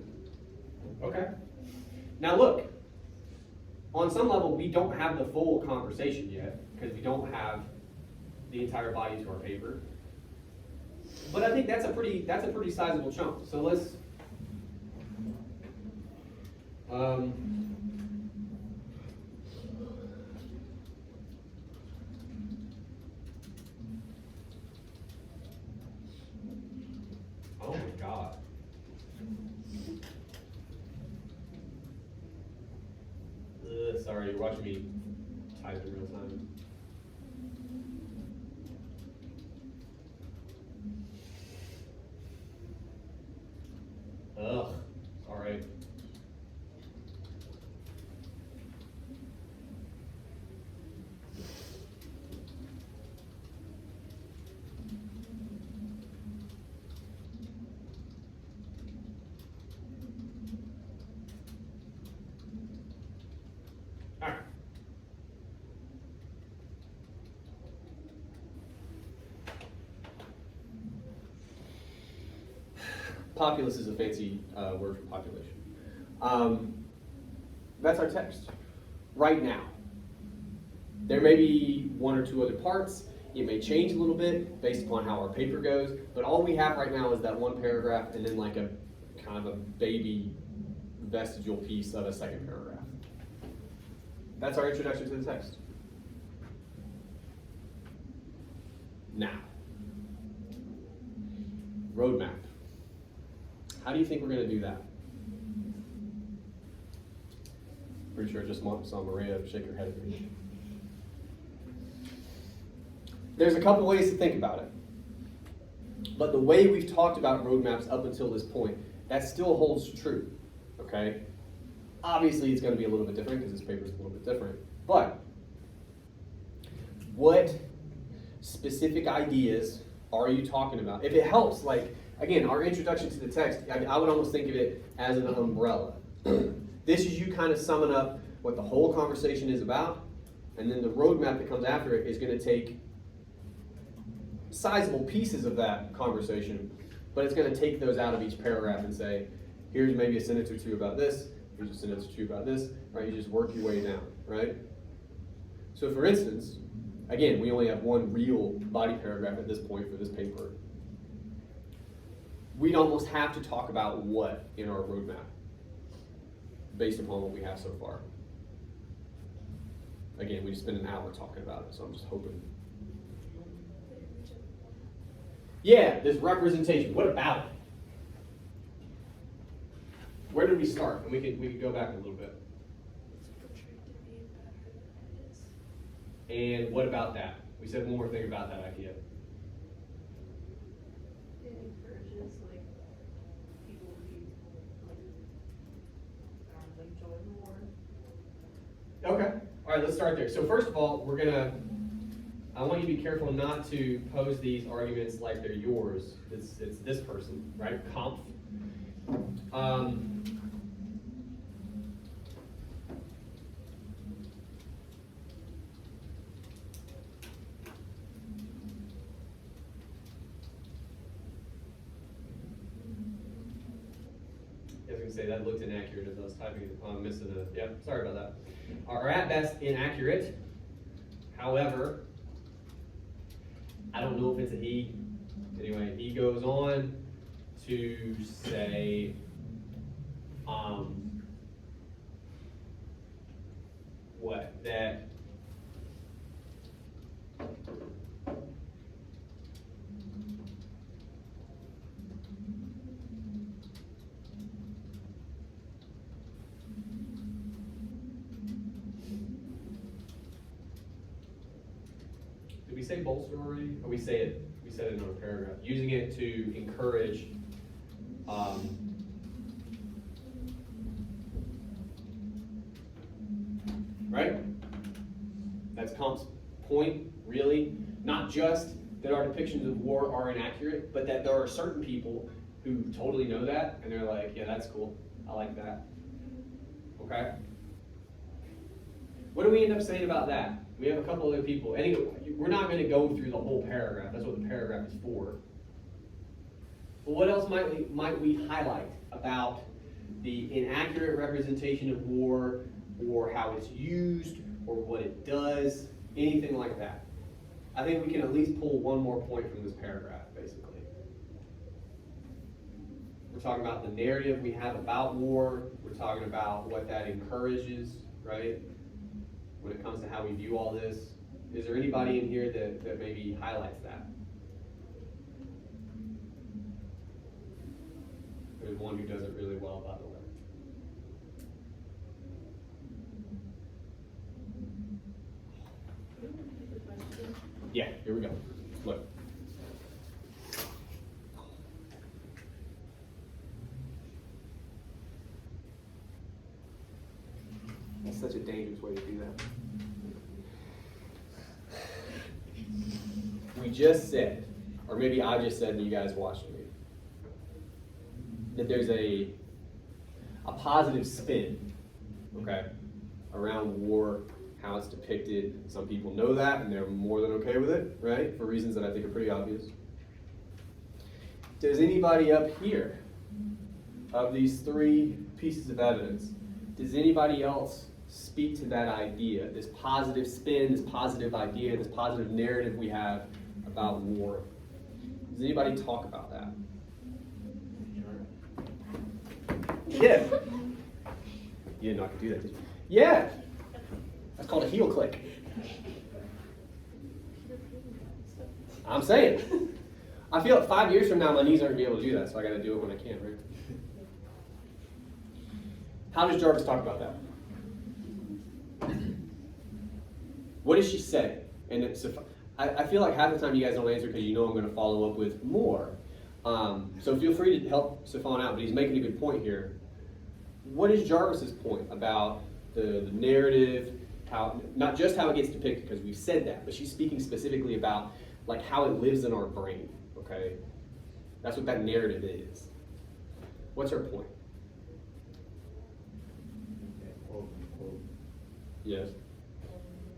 Okay. Now look, on some level we don't have the full conversation yet because we don't have the entire body to our paper. But I think that's a pretty sizable chunk. So let's oh my God. Sorry, you're watching me type in real time. Ugh, all right. All right. Populace is a fancy word for population. That's our text right now. There may be one or two other parts. It may change a little bit based upon how our paper goes, but all we have right now is that one paragraph and then like a kind of a baby vestigial piece of a second paragraph. That's our introduction to the text. Now, roadmap. How do you think we're going to do that? Pretty sure I just saw Maria shake her head at me. There's a couple ways to think about it. But the way we've talked about roadmaps up until this point, that still holds true, okay? Obviously, it's going to be a little bit different because this paper is a little bit different. But what specific ideas are you talking about? If it helps, like, again, our introduction to the text, I would almost think of it as an umbrella. This is you kind of summing up what the whole conversation is about, and then the roadmap that comes after it is going to take sizable pieces of that conversation, but it's going to take those out of each paragraph and say, here's maybe a sentence or two about this, here's a sentence or two about this, right? You just work your way down, right? So for instance, again, we only have one real body paragraph at this point for this paper. We'd almost have to talk about what in our roadmap based upon what we have so far. Again, we just spent an hour talking about it, so I'm just hoping. Yeah, this representation, what about it? Where did we start? And we could go back a little bit. It's portrayed to be better than it is. And what about that? We said one more thing about that idea. It encourages like people to be like join the war. Okay. All right, let's start there. So first of all, I want you to be careful not to pose these arguments like they're yours. It's this person, right? Kampf. gonna say that looked inaccurate as I was typing it. I'm missing a, yep, sorry about that. Are at best inaccurate. However, I don't know if it's a he. Anyway, he goes on to say, what, that did we say bolster already? Or we said it in our paragraph. Using it to encourage right? That's Comte's point, really. Not just that our depictions of war are inaccurate, but that there are certain people who totally know that, and they're like, yeah, that's cool. I like that. Okay? What do we end up saying about that? We have a couple other people. Anyway, we're not going to go through the whole paragraph. That's what the paragraph is for. But what else might we highlight about the inaccurate representation of war, or how it's used, or what it does, anything like that? I think we can at least pull one more point from this paragraph, basically. We're talking about the narrative we have about war. We're talking about what that encourages, right? When it comes to how we view all this. Is there anybody in here that maybe highlights that? There's one who does it really well, by the way. Yeah, here we go. Look. That's such a dangerous way to do that. We just said, or maybe I just said and you guys watched me, that there's a positive spin, okay, around war, how it's depicted. Some people know that and they're more than okay with it, right? For reasons that I think are pretty obvious. Does anybody up here, of these three pieces of evidence, does anybody else speak to that idea, this positive spin, this positive idea, this positive narrative we have about war? Does anybody talk about that? Yeah. You didn't know I could do that, did you? Yeah. That's called a heel click. I'm saying. I feel like 5 years from now, my knees aren't going to be able to do that, so I got to do it when I can, right? How does Jarvis talk about that? What does she say? And I feel like half the time you guys don't answer because you know I'm going to follow up with more. So feel free to help Stefan out, but he's making a good point here. What is Jarvis's point about the narrative, how not just how it gets depicted, because we've said that, but she's speaking specifically about like how it lives in our brain, okay? That's what that narrative is. What's her point? Quote, unquote. Yes.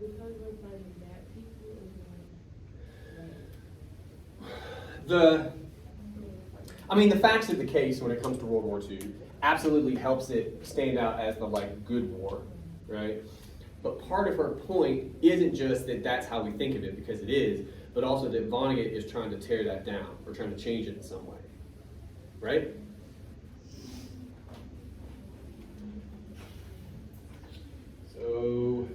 Because we're fighting bad people, The facts of the case when it comes to World War II absolutely helps it stand out as the like good war, right? But part of her point isn't just that that's how we think of it, because it is, but also that Vonnegut is trying to tear that down or trying to change it in some way, right? So,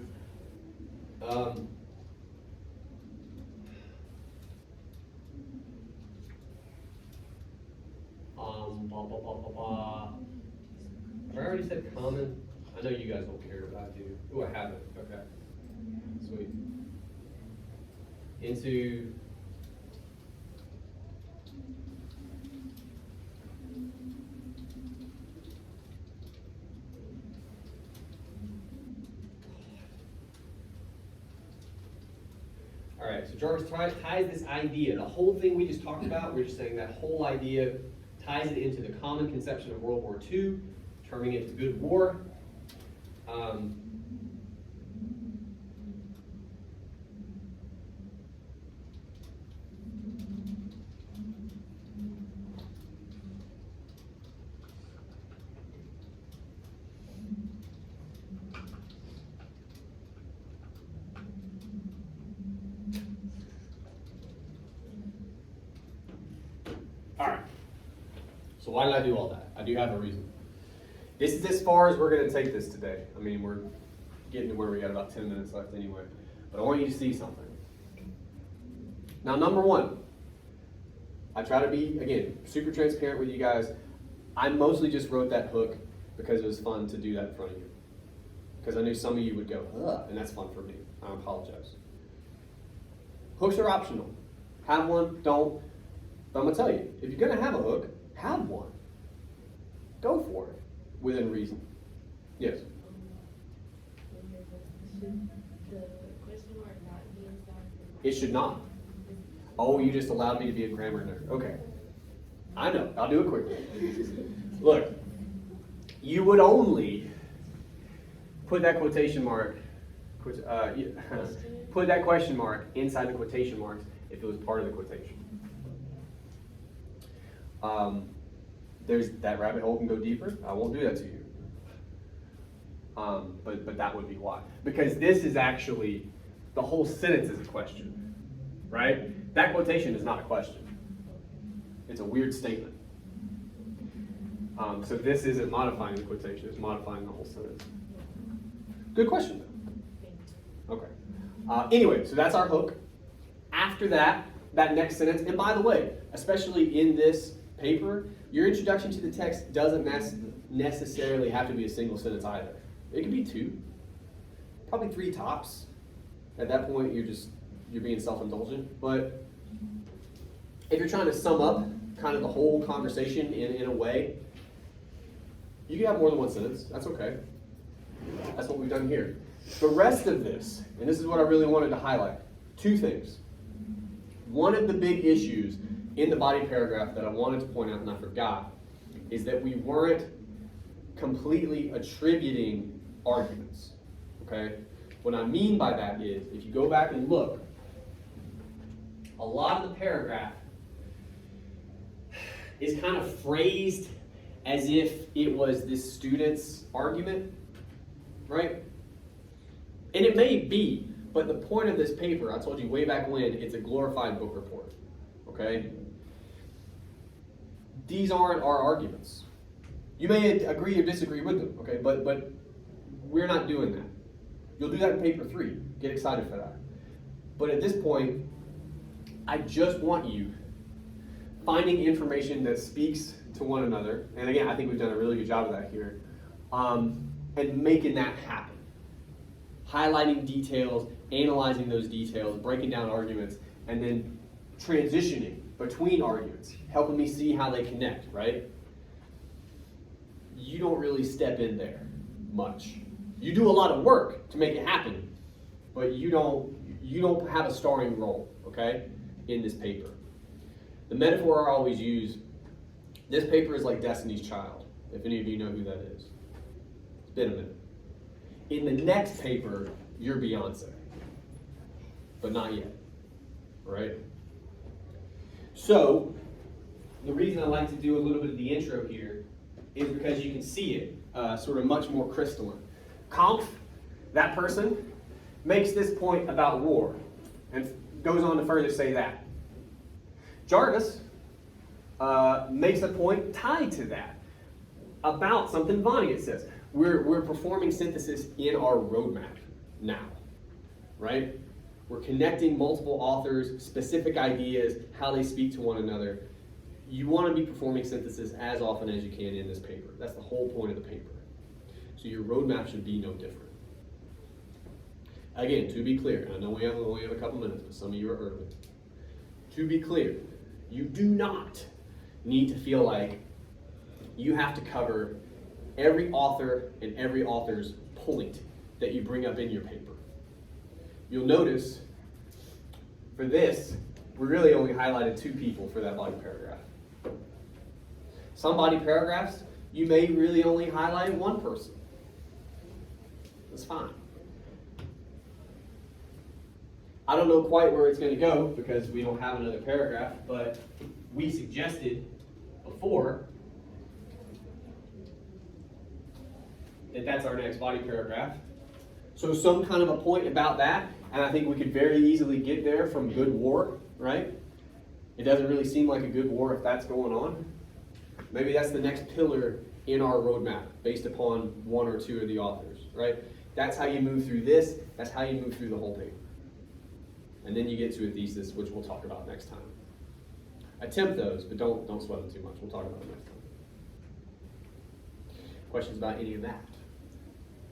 Have I already said common? I know you guys don't care, but I do. Oh, I haven't. Okay. Sweet. Into all right, so Jarvis ties this idea, the whole thing we just talked about, we're just saying that whole idea ties it into the common conception of World War II, turning it to good war. So why did I do all that? I do have a reason. This is as far as we're going to take this today. I mean, we're getting to where we got about 10 minutes left anyway. But I want you to see something. Now, number one, I try to be, again, super transparent with you guys. I mostly just wrote that hook because it was fun to do that in front of you. Because I knew some of you would go, ugh, and that's fun for me. I apologize. Hooks are optional. Have one, don't. But I'm going to tell you, if you're going to have a hook, have one. Go for it, within reason. Yes? Should the question mark not be inside? It should not. Oh, you just allowed me to be a grammar nerd. Okay. I know. I'll do it quickly. Look, you would only put that quotation mark, put that question mark inside the quotation marks if it was part of the quotation. There's that rabbit hole can go deeper. I won't do that to you. But that would be why. Because this is actually, the whole sentence is a question, right? That quotation is not a question. It's a weird statement. So this isn't modifying the quotation, it's modifying the whole sentence. Good question, though. Okay. Anyway, so that's our hook. After that, that next sentence, and by the way, especially in this paper, your introduction to the text doesn't necessarily have to be a single sentence either. It could be 2, probably 3 tops. At that point, you're being self-indulgent. But if you're trying to sum up kind of the whole conversation in a way, you can have more than 1 sentence. That's okay. That's what we've done here. The rest of this, and this is what I really wanted to highlight, 2 things. One of the big issues in the body paragraph that I wanted to point out and I forgot is that we weren't completely attributing arguments. Okay? What I mean by that is, if you go back and look, a lot of the paragraph is kind of phrased as if it was this student's argument, right? And it may be, but the point of this paper, I told you way back when, it's a glorified book report, okay? These aren't our arguments. You may agree or disagree with them, okay? But we're not doing that. You'll do that in paper 3. Get excited for that. But at this point, I just want you finding information that speaks to one another. And again, I think we've done a really good job of that here. And making that happen. Highlighting details, analyzing those details, breaking down arguments, and then transitioning between arguments, helping me see how they connect, right? You don't really step in there much. You do a lot of work to make it happen, but you don't have a starring role, okay, in this paper. The metaphor I always use, this paper is like Destiny's Child, if any of you know who that is. It's been a minute. In the next paper, you're Beyonce, but not yet, right? So, the reason I like to do a little bit of the intro here is because you can see it sort of much more crystalline. Kampf, that person, makes this point about war and goes on to further say that. Jarvis makes a point tied to that about something Vonnegut says. We're performing synthesis in our roadmap now, right? We're connecting multiple authors, specific ideas, how they speak to one another. You want to be performing synthesis as often as you can in this paper. That's the whole point of the paper. So your roadmap should be no different. Again, to be clear, I know we only have a couple minutes, but some of you are early. To be clear, you do not need to feel like you have to cover every author and every author's point that you bring up in your paper. You'll notice for this, we really only highlighted 2 people for that body paragraph. Some body paragraphs, you may really only highlight 1 person. That's fine. I don't know quite where it's going to go because we don't have another paragraph, but we suggested before that that's our next body paragraph. So some kind of a point about that, and I think we could very easily get there from good war, right? It doesn't really seem like a good war if that's going on. Maybe that's the next pillar in our roadmap based upon one or two of the authors, right? That's how you move through this. That's how you move through the whole paper. And then you get to a thesis, which we'll talk about next time. Attempt those, but don't sweat them too much. We'll talk about them next time. Questions about any of that?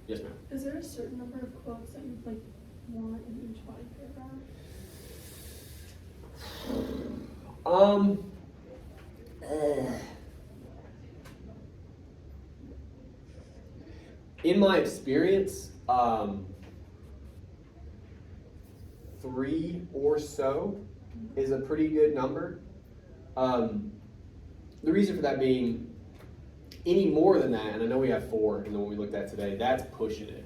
Yes, ma'am. Is there a certain number of quotes that you like want in each body paragraph? In my experience, 3 or so is a pretty good number. The reason for that being, any more than that, and I know we have 4 in the one we looked at today, that's pushing it.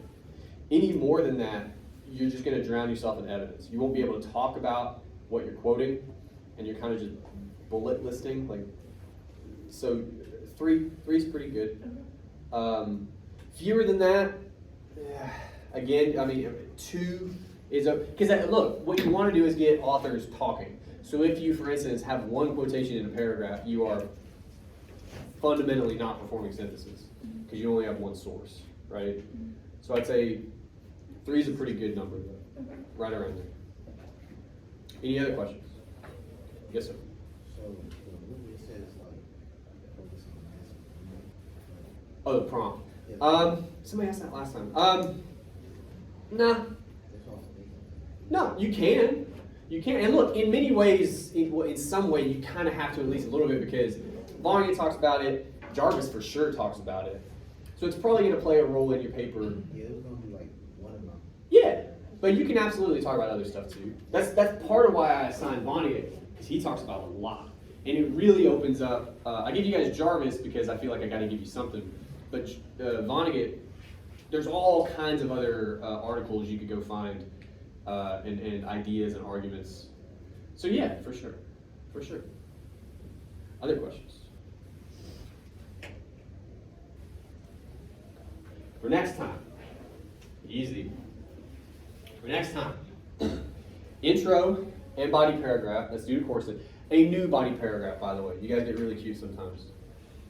Any more than that, you're just going to drown yourself in evidence. You won't be able to talk about what you're quoting, and you're kind of just bullet listing. Like, so 3 is pretty good. Fewer than that, again, I mean, 2 is because look, what you want to do is get authors talking. So if you, for instance, have one quotation in a paragraph, you are fundamentally not performing synthesis because you only have one source, right? So I'd say 3 is a pretty good number, right around there. Any other questions? Yes, sir. So the movie says like focus on massive. Oh, the prompt. Yeah. Somebody asked that last time. Nah. That's also big. No, you can. You can. And look, in many ways, in some way, you kind of have to at least a little bit because Vonnegut talks about it. Jarvis for sure talks about it. So it's probably going to play a role in your paper. Yeah, it was gonna be like one of them. Yeah, but you can absolutely talk about other stuff too. That's part of why I assigned Vonnegut, because he talks about it a lot. And it really opens up, I give you guys Jarvis because I feel like I got to give you something. But Vonnegut, there's all kinds of other articles you could go find and ideas and arguments. So yeah, for sure. For sure. Other questions? For next time, easy. For next time, intro and body paragraph. Let's do the course. A new body paragraph, by the way. You guys get really cute sometimes.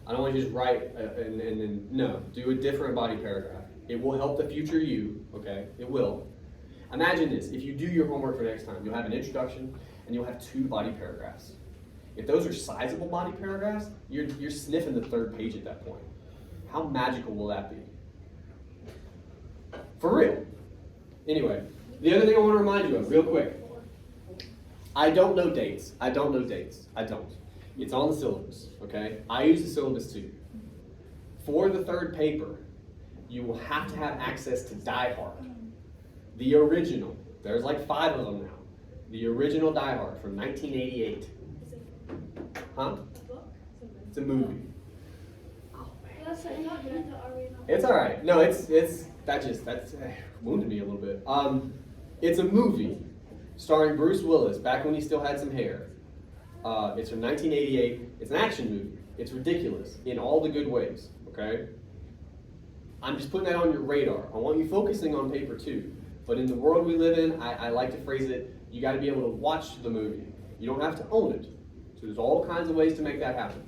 I don't want you to just write and then, no. Do a different body paragraph. It will help the future you, okay? It will. Imagine this. If you do your homework for next time, you'll have an introduction and you'll have 2 body paragraphs. If those are sizable body paragraphs, you're sniffing the 3rd page at that point. How magical will that be? For real. Anyway, the other thing I want to remind you of, real quick. I don't know dates. I don't. It's on the syllabus, okay? I use the syllabus too. For the 3rd paper, you will have to have access to Die Hard. The original. There's like 5 of them now. The original Die Hard from 1988. Is it Huh? a book? It's a movie. That's what I thought, but I thought, are we not? It's all right. No, that's wounded me a little bit. It's a movie starring Bruce Willis back when he still had some hair. It's from 1988. It's an action movie. It's ridiculous in all the good ways. Okay. I'm just putting that on your radar. I want you focusing on paper 2. But in the world we live in, I like to phrase it, you got to be able to watch the movie. You don't have to own it. So there's all kinds of ways to make that happen.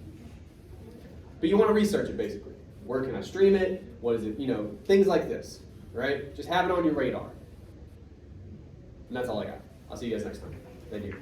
But you want to research it, basically. Where can I stream it? What is it? You know, things like this, right? Just have it on your radar. And that's all I got. I'll see you guys next time. Thank you.